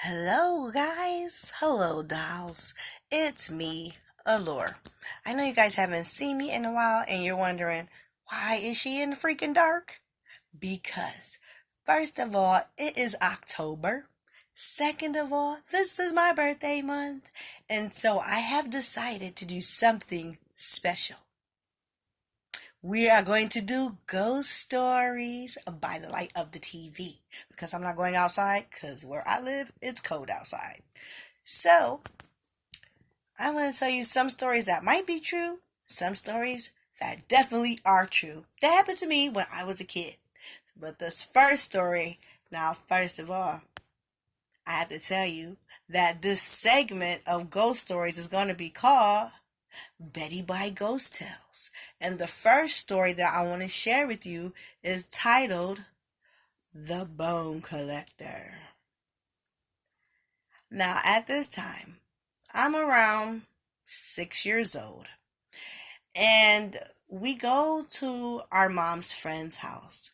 Hello, guys. Hello, dolls. It's me, Allure. I know you guys haven't seen me in a while and you're wondering, why is she in the freaking dark? Because, first of all, it is October. Second of all, this is my birthday month. And so I have decided to do something special. We are going to do ghost stories by the light of the TV because I'm not going outside because where I live, it's cold outside. So, I'm going to tell you some stories that might be true, some stories that definitely are true. That happened to me when I was a kid. But this first story, now, first of all, I have to tell you that this segment of ghost stories is going to be called Beddy by Ghost Tales. And the first story that I want to share with you is titled The Bone Collector. Now, at this time, I'm around 6 years old. And we go to our mom's friend's house.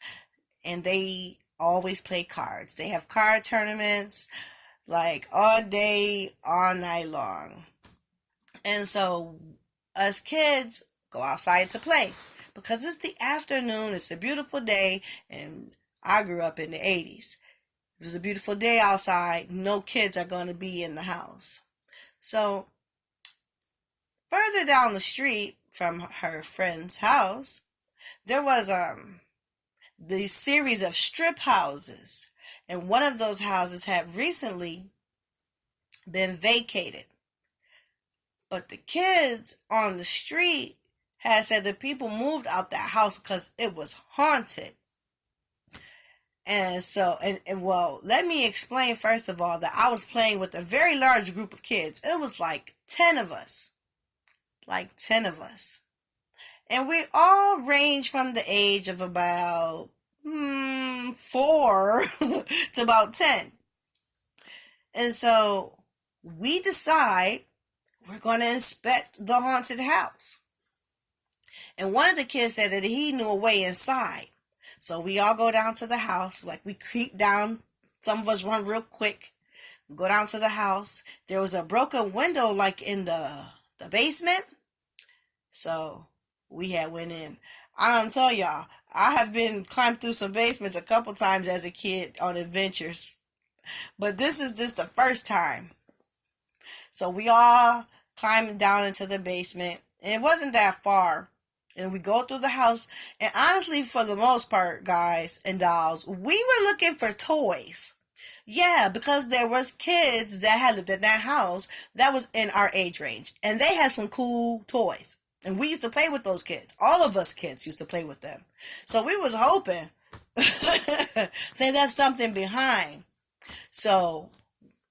And they always play cards. They have card tournaments like all day, all night long. And so us kids go outside to play because it's the afternoon, it's a beautiful day, and I grew up in the 80s. It was a beautiful day outside, no kids are going to be in the house. So further down the street from her friend's house, there was the series of strip houses, and one of those houses had recently been vacated. But the kids on the street had said that people moved out that house because it was haunted. And so, well, let me explain first of all that I was playing with a very large group of kids. It was like 10 of us. Like 10 of us. And we all range from the age of about 4 to about 10. And so we decide we're going to inspect the haunted house. And one of the kids said that he knew a way inside. So we all go down to the house. Like we creep down. Some of us run real quick. We go down to the house. There was a broken window like in the basement. So we had went in. I don't tell y'all, I have been climbed through some basements a couple times as a kid on adventures. But this is just the first time. So we all climbed down into the basement. And it wasn't that far. And we go through the house. And honestly, for the most part, guys and dolls, we were looking for toys. Yeah, because there was kids that had lived in that house that was in our age range. And they had some cool toys. And we used to play with those kids. All of us kids used to play with them. So we was hoping they left something behind. So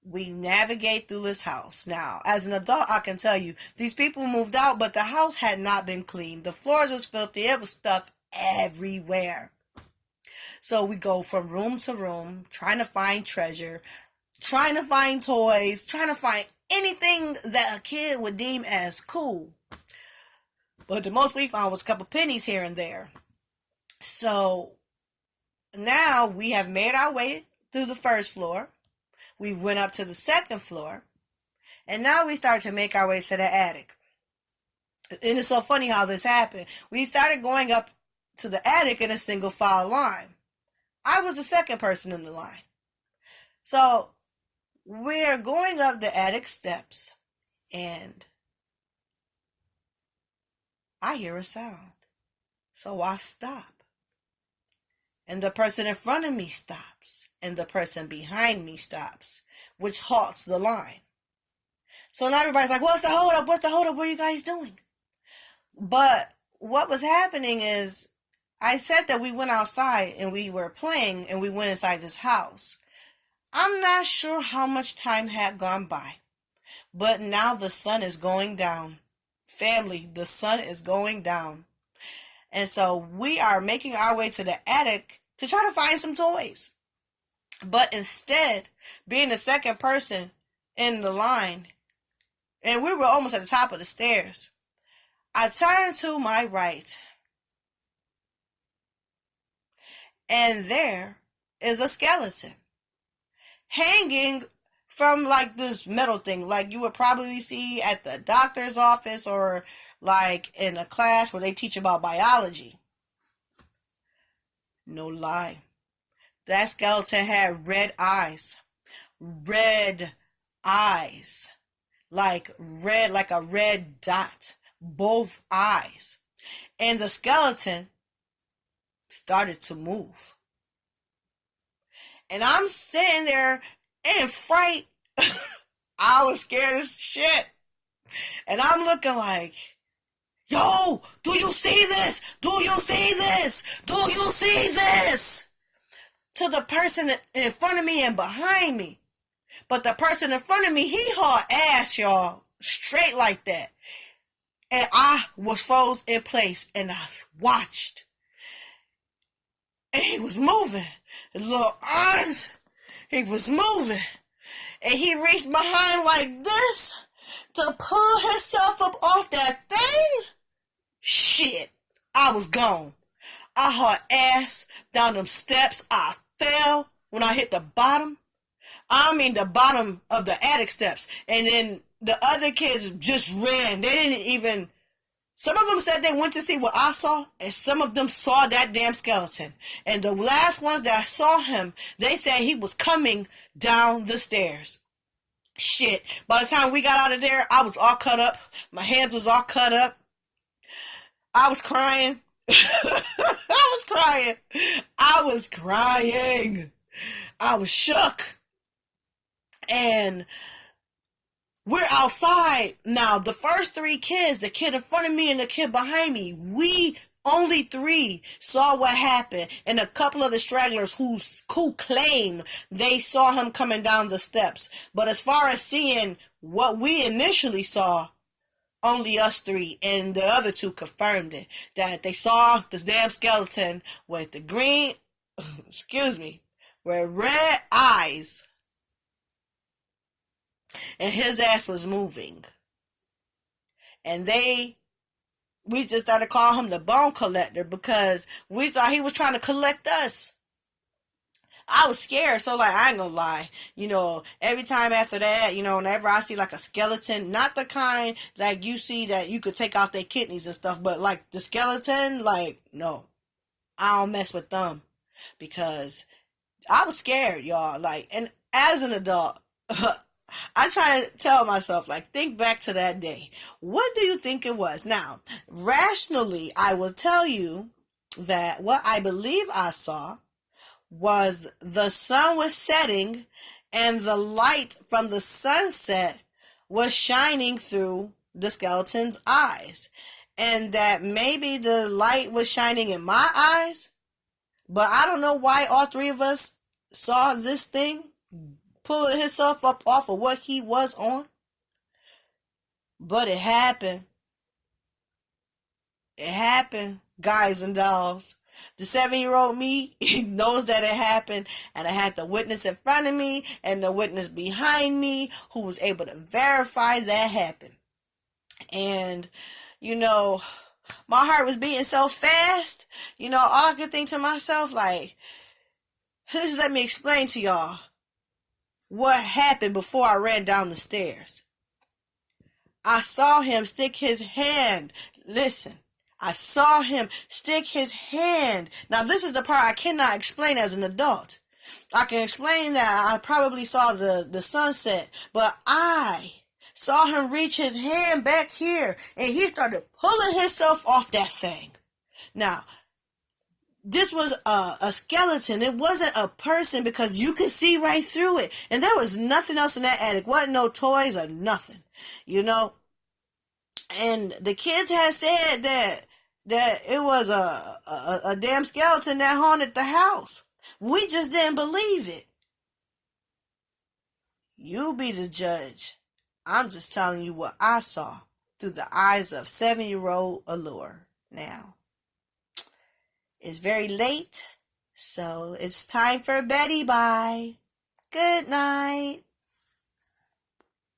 we navigate through this house. Now, as an adult, I can tell you, these people moved out, but the house had not been cleaned. The floors was filthy. It was stuff everywhere. So we go from room to room, trying to find treasure, trying to find toys, trying to find anything that a kid would deem as cool. But the most we found was a couple pennies here and there. So now we have made our way through the first floor. We went up to the second floor, and now we start to make our way to the attic. And it's so funny how this happened. We started going up to the attic in a single file line. I was the second person in the line. So we're going up the attic steps, and I hear a sound. So I stop. And the person in front of me stops. And the person behind me stops. Which halts the line. So now everybody's like, what's the hold up? What's the hold up? What are you guys doing? But what was happening is, I said that we went outside and we were playing and we went inside this house. I'm not sure how much time had gone by. But now the sun is going down. Family, the sun is going down. And so we are making our way to the attic to try to find some toys. But instead, being the second person in the line, and we were almost at the top of the stairs, I turned to my right. And there is a skeleton hanging from like this metal thing, like you would probably see at the doctor's office or like in a class where they teach about biology. No lie. That skeleton had red eyes. Red eyes. Like red, like a red dot. Both eyes. And the skeleton started to move. And I'm sitting there in fright. I was scared as shit. And I'm looking like, yo, do you see this? Do you see this? Do you see this? To the person in front of me and behind me. But the person in front of me, he hauled ass, y'all. Straight like that. And I was froze in place and I watched. And he was moving. His little arms, he was moving. And he reached behind like this to pull himself up off that thing. Shit, I was gone. I hauled ass down them steps. I fell when I hit the bottom. I mean the bottom of the attic steps. And then the other kids just ran. They didn't even... Some of them said they went to see what I saw, and some of them saw that damn skeleton. And the last ones that saw him, they said he was coming down the stairs. Shit. By the time we got out of there, I was all cut up. My hands was all cut up. I was crying. I was crying. I was crying. I was shook. And we're outside now. The first three kids, the kid in front of me and the kid behind me, we only three saw what happened. And a couple of the stragglers who claim they saw him coming down the steps. But as far as seeing what we initially saw, only us three, and the other two confirmed it. That they saw the damn skeleton with the green, with red eyes. And his ass was moving. And we just started calling him the bone collector because we thought he was trying to collect us. I was scared, so like, I ain't gonna lie. You know, every time after that, you know, whenever I see like a skeleton, not the kind like you see that you could take out their kidneys and stuff, but like the skeleton, like, no. I don't mess with them because I was scared, y'all. Like, and as an adult, I try to tell myself, like, think back to that day. What do you think it was? Now, rationally, I will tell you that what I believe I saw was the sun was setting and the light from the sunset was shining through the skeleton's eyes. And that maybe the light was shining in my eyes, but I don't know why all three of us saw this thing pulling himself up off of what he was on. But it happened. It happened, guys and dolls. The 7-year-old me knows that it happened, and I had the witness in front of me and the witness behind me who was able to verify that happened. And, you know, my heart was beating so fast, you know, all I could think to myself, like, just let me explain to y'all what happened before I ran down the stairs. I saw him stick his hand. Listen, I saw him stick his hand. Now, this is the part I cannot explain as an adult. I can explain that I probably saw the sunset, but I saw him reach his hand back here, and he started pulling himself off that thing. Now, this was a skeleton. It wasn't a person because you could see right through it. And there was nothing else in that attic. Wasn't no toys or nothing, you know. And the kids had said that it was a damn skeleton that haunted the house. We just didn't believe it. You be the judge. I'm just telling you what I saw through the eyes of 7-year-old Allure now. It's very late, so it's time for Beddy. Bye. Good night.